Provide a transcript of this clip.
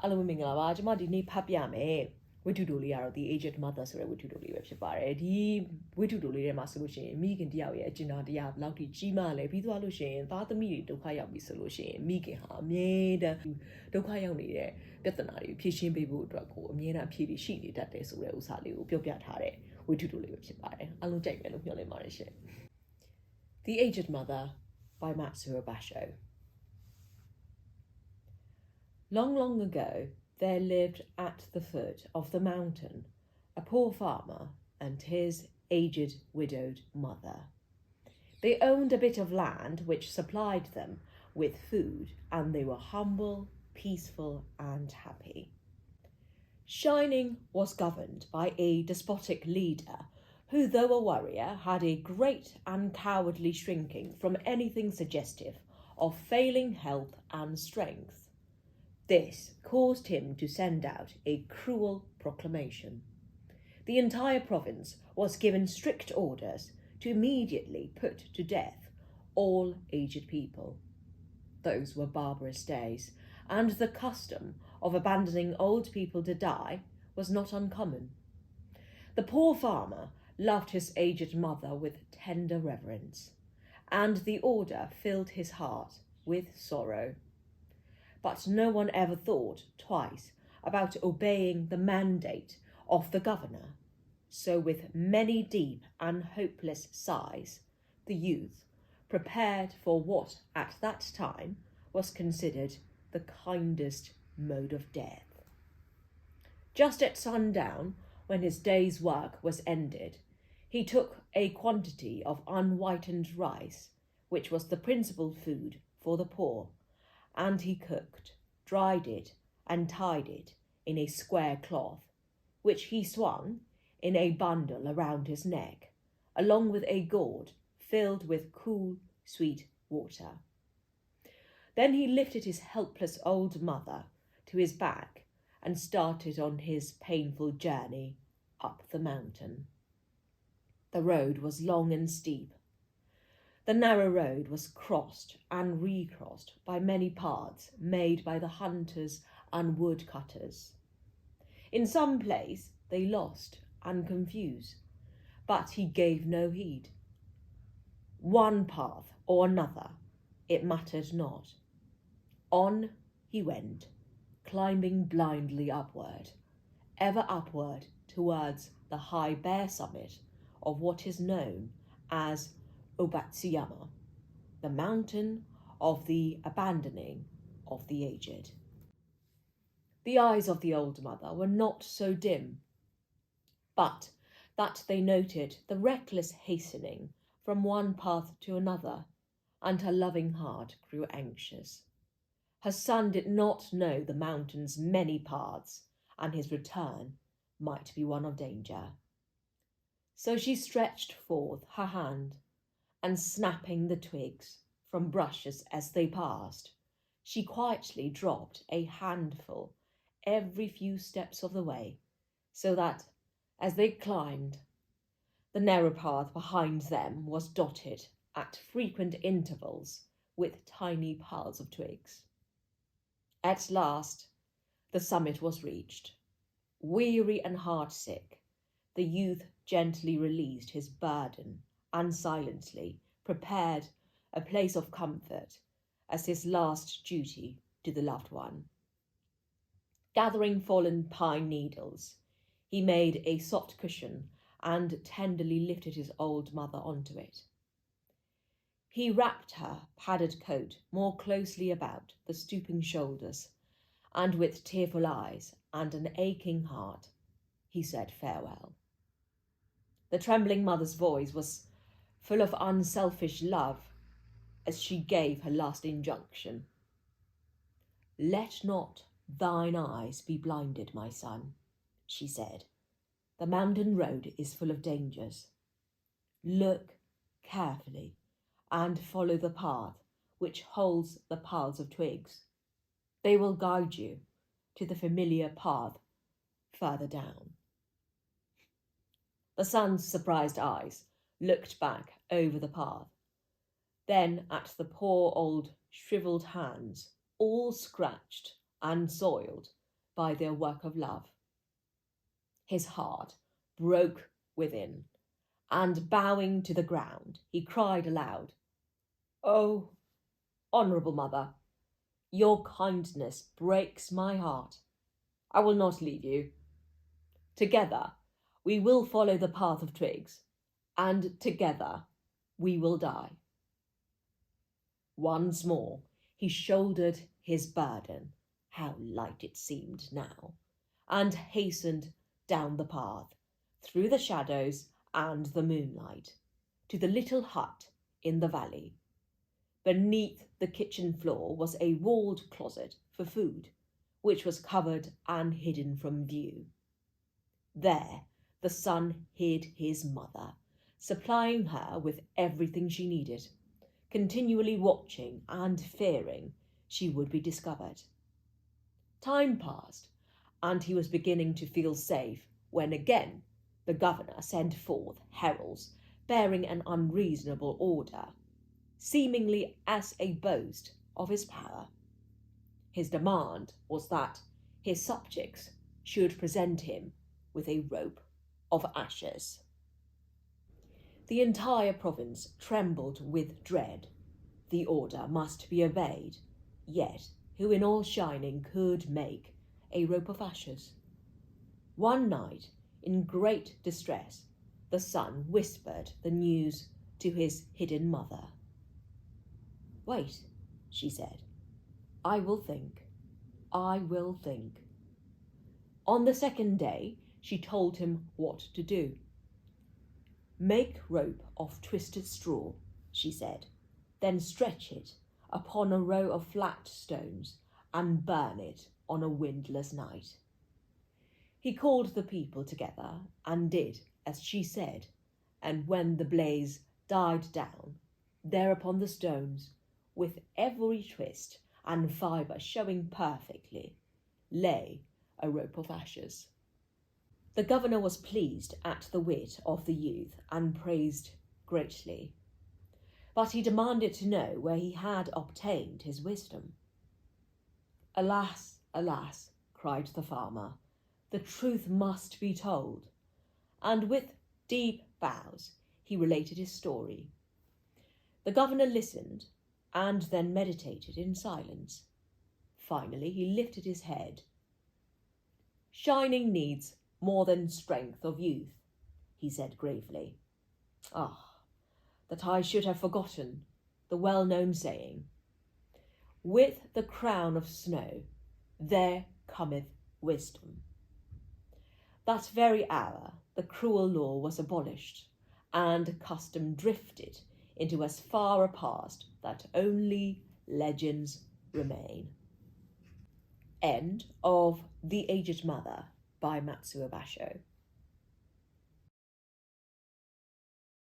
အားလုံးမင်္ဂလာပါကျွန်မဒီနေ့ဖတ်ပြမယ်ဝိတုတိုလေးကတော့ The Aged Mother ဆိုတဲ့ဝိတုတိုလေးပဲဖြစ်ပါတယ်ဒီဝိတုတိုလေးထဲမှာဆိုလို့ရှိရင်မိခင်တယောက်ရဲ့အကျဉ်းတော်တရားဘယ်လောက်ထိကြီးမားလဲပြီးသွားလို့ရှိရင်သားသမီးတွေဒုက္ခရောက်ပြီဆိုလို့ရှိရင်မိခင်ဟာအမြဲတမ်းဒုက္ခရောက်နေတဲ့ပြဿနာတွေဖြေရှင်းပေးဖို့အတွက်ကိုအမြဲတမ်းအဖြေတွေရှိနေတတ်တယ်ဆိုတဲ့ဥစ္စာလေးကိုပြောပြထားတဲ့ဝိတုတိုလေးပဲဖြစ်ပါတယ်အားလုံးကြိုက်မယ်လို့မျှော်လင့်ပါတယ်ရှင် The Aged Mother by Matsuo Basho. Long, long ago, there lived at the foot of the mountain a poor farmer and his aged widowed mother. They owned a bit of land which supplied them with food, and they were humble, peaceful, and happy. Shining was governed by a despotic leader who, though a warrior, had a great and cowardly shrinking from anything suggestive of failing health and strength. This caused him to send out a cruel proclamation. The entire province was given strict orders to immediately put to death all aged people. Those were barbarous days, and the custom of abandoning old people to die was not uncommon. The poor farmer loved his aged mother with tender reverence, and the order filled his heart with sorrow. But no one ever thought twice about obeying the mandate of the governor. So with many deep and hopeless sighs, the youth prepared for what at that time was considered the kindest mode of death. Just at sundown, when his day's work was ended, he took a quantity of unwhitened rice, which was the principal food for the poor, and he cooked, dried it, and tied it in a square cloth, which he swung in a bundle around his neck, along with a gourd filled with cool, sweet water. Then he lifted his helpless old mother to his back and started on his painful journey up the mountain. The road was long and steep. The narrow road was crossed and recrossed by many paths made by the hunters and woodcutters. In some place they lost and confused, but he gave no heed. One path or another, it mattered not. On he went, climbing blindly upward, ever upward towards the high bare summit of what is known as Obatsuyama, the mountain of the abandoning of the aged. The eyes of the old mother were not so dim, but that they noted the reckless hastening from one path to another, and her loving heart grew anxious. Her son did not know the mountain's many paths, and his return might be one of danger. So she stretched forth her hand, and snapping the twigs from brushes as they passed, she quietly dropped a handful every few steps of the way, so that, as they climbed, the narrow path behind them was dotted at frequent intervals with tiny piles of twigs. At last, the summit was reached. Weary and heartsick, the youth gently released his burden and silently prepared a place of comfort as his last duty to the loved one. Gathering fallen pine needles, he made a soft cushion and tenderly lifted his old mother onto it. He wrapped her padded coat more closely about the stooping shoulders, and with tearful eyes and an aching heart, he said farewell. The trembling mother's voice was full of unselfish love as she gave her last injunction. "Let not thine eyes be blinded, my son," she said. "The mountain road is full of dangers. Look carefully and follow the path which holds the piles of twigs. They will guide you to the familiar path further down." The son's surprised eyes looked back over the path, then at the poor old shriveled hands, all scratched and soiled, by their work of love. His heart broke within, and bowing to the ground, he cried aloud, "Oh, honourable mother, your kindness breaks my heart. I will not leave you. Together we will follow the path of twigs, and together we will die." Once more he shouldered his burden, how light it seemed now, and hastened down the path, through the shadows and the moonlight, to the little hut in the valley. Beneath the kitchen floor was a walled closet for food, which was covered and hidden from view. There the son hid his mother, supplying her with everything she needed, continually watching and fearing she would be discovered. Time passed, and he was beginning to feel safe when again the governor sent forth heralds bearing an unreasonable order, seemingly as a boast of his power. His demand was that his subjects should present him with a rope of ashes. The entire province trembled with dread. The order must be obeyed, yet who in all shining could make a rope of ashes? One night, in great distress, the son whispered the news to his hidden mother. "Wait," she said. "I will think. I will think." On the second day, she told him what to do. "Make rope of twisted straw," she said, "then stretch it upon a row of flat stones and burn it on a windless night." He called the people together and did as she said, and when the blaze died down, there upon the stones, with every twist and fibre showing perfectly, lay a rope of ashes. The governor was pleased at the wit of the youth and praised greatly, but he demanded to know where he had obtained his wisdom. "Alas, alas," cried the farmer, "the truth must be told," and with deep bows he related his story. The governor listened and then meditated in silence. Finally he lifted his head. "Shining needs more than strength of youth," he said gravely. "Ah, that I should have forgotten the well-known saying, 'With the crown of snow there cometh wisdom.' That very hour the cruel law was abolished, and custom drifted into as far a past that only legends remain." End of The Aged Mother by Matsuo Bashō.